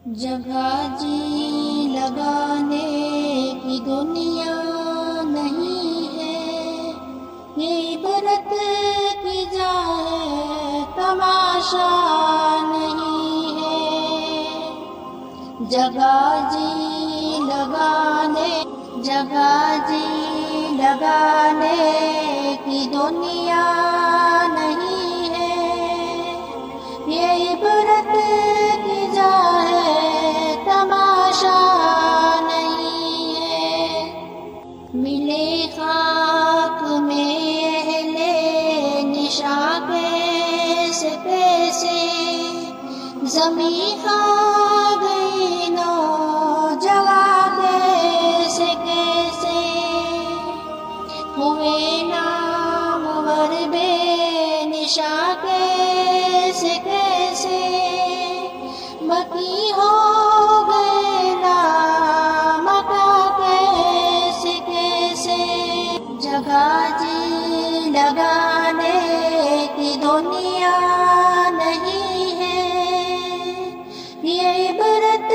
جگہ جی لگانے کی دنیا نہیں ہے، یہ عبرت کی جائے تماشا نہیں ہے۔ جگہ جی لگانے کی دنیا نہیں ہے، یہ عبرت کی جائے تماشا نہیں ہے۔ ملے خاک میں اہل نشاں کیسے کیسے، زمین کھا گئی نوجواں کیسے کیسے، ہوئے نامور بے نشاں کیسے کیسے، بقی ہو گئے لامکاں کیسے کیسے۔ جگہ جی لگانے کی دنیا نہیں ہے، یہ عبرت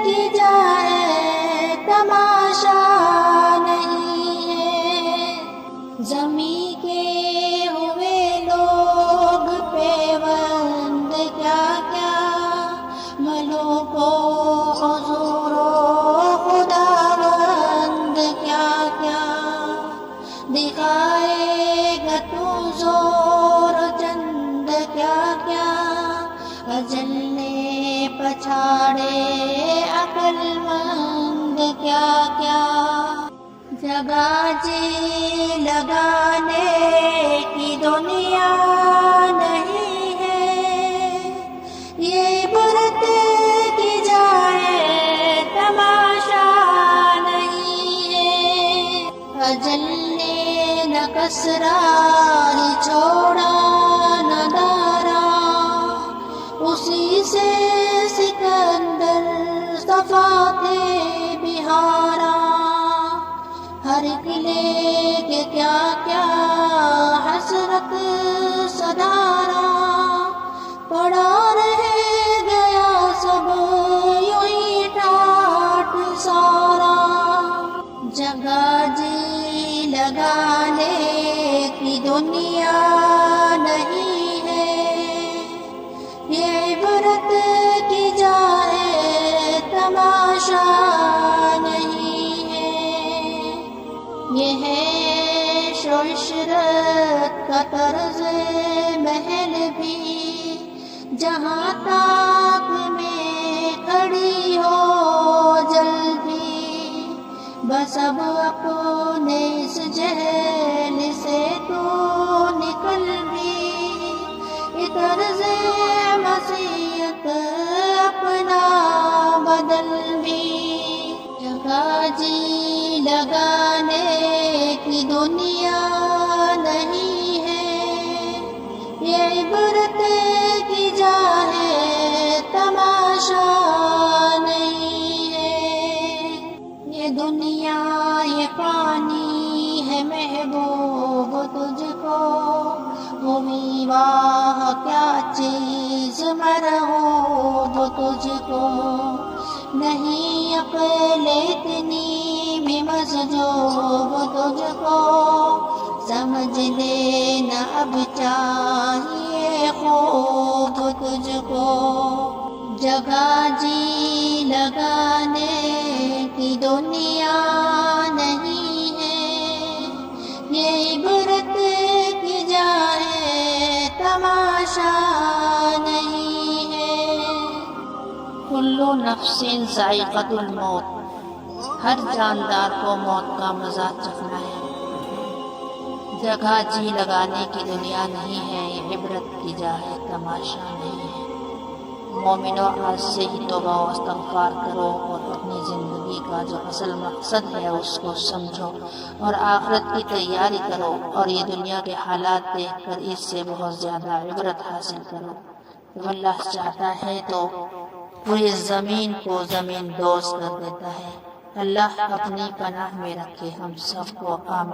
کی جائے تماشا نہیں ہے۔ زمین کے ہوئے لوگ پیوند کیا کیا، ملوک و حضور و خداوند کیا کیا، دکھائے گا تو زور چند کیا کیا، اجل نے پچھاڑے عقل مند کیا کیا۔ جگہ جی لگانے کی دنیا نہیں ہے، یہ عبرت کی جائے تماشا نہیں ہے۔ اجل نے نہ کسرا ہی چھوڑا نہ دارا، اسی سے سکندر صفا تھے بہارا، ہر قلعے کے کیا کیا حسرت صدارا، پڑا رہ گیا سب یوں ہی ٹاٹ سارا۔ جگہ جی لگانے کی دنیا نہیں ہے، یہ عبرت کی جائے تماشا نہیں ہے۔ یہ ہے عشرت کا طرز محل بھی، جہاں تاک میں کھڑی ہو جلدی، بس اب اپنے اس جہل سے تو نکل بھی، یہ طرز مسیحت اپنا بدل بھی۔ جگہ جی لگانے کی دنیا نہیں ہے، یہ عبرت کی جائے تماشا نہیں ہے۔ یہ دنیا یہ پانی ہے محبوب تجھ کو، ہوئی واہ کیا چیز مرغوب تجھ کو، نہیں عقل اتنی بھی مسجوب تجھ کو، سمجھ لینا اب چاہیے خوب تجھ کو۔ جگہ جی لگانے کی دنیا نہیں ہے، یہ عبرت کی جائے تماشا نہیں ہے۔ کل نفس ذائقۃ الموت، ہر جاندار کو موت کا مزہ چکھنا ہے۔ جگہ جی لگانے کی دنیا نہیں ہے، یہ عبرت کی جائے تماشا نہیں ہے۔ مومنو، آج سے ہی توبہ و استغفار کرو اور اپنی زندگی کا جو اصل مقصد ہے اس کو سمجھو اور آخرت کی تیاری کرو، اور یہ دنیا کے حالات دیکھ کر اس سے بہت زیادہ عبرت حاصل کرو۔ جب اللہ چاہتا ہے تو پوری زمین کو زمین دوز کر دیتا ہے۔ اللہ اپنی پناہ میں رکھے ہم سب کو، آمین۔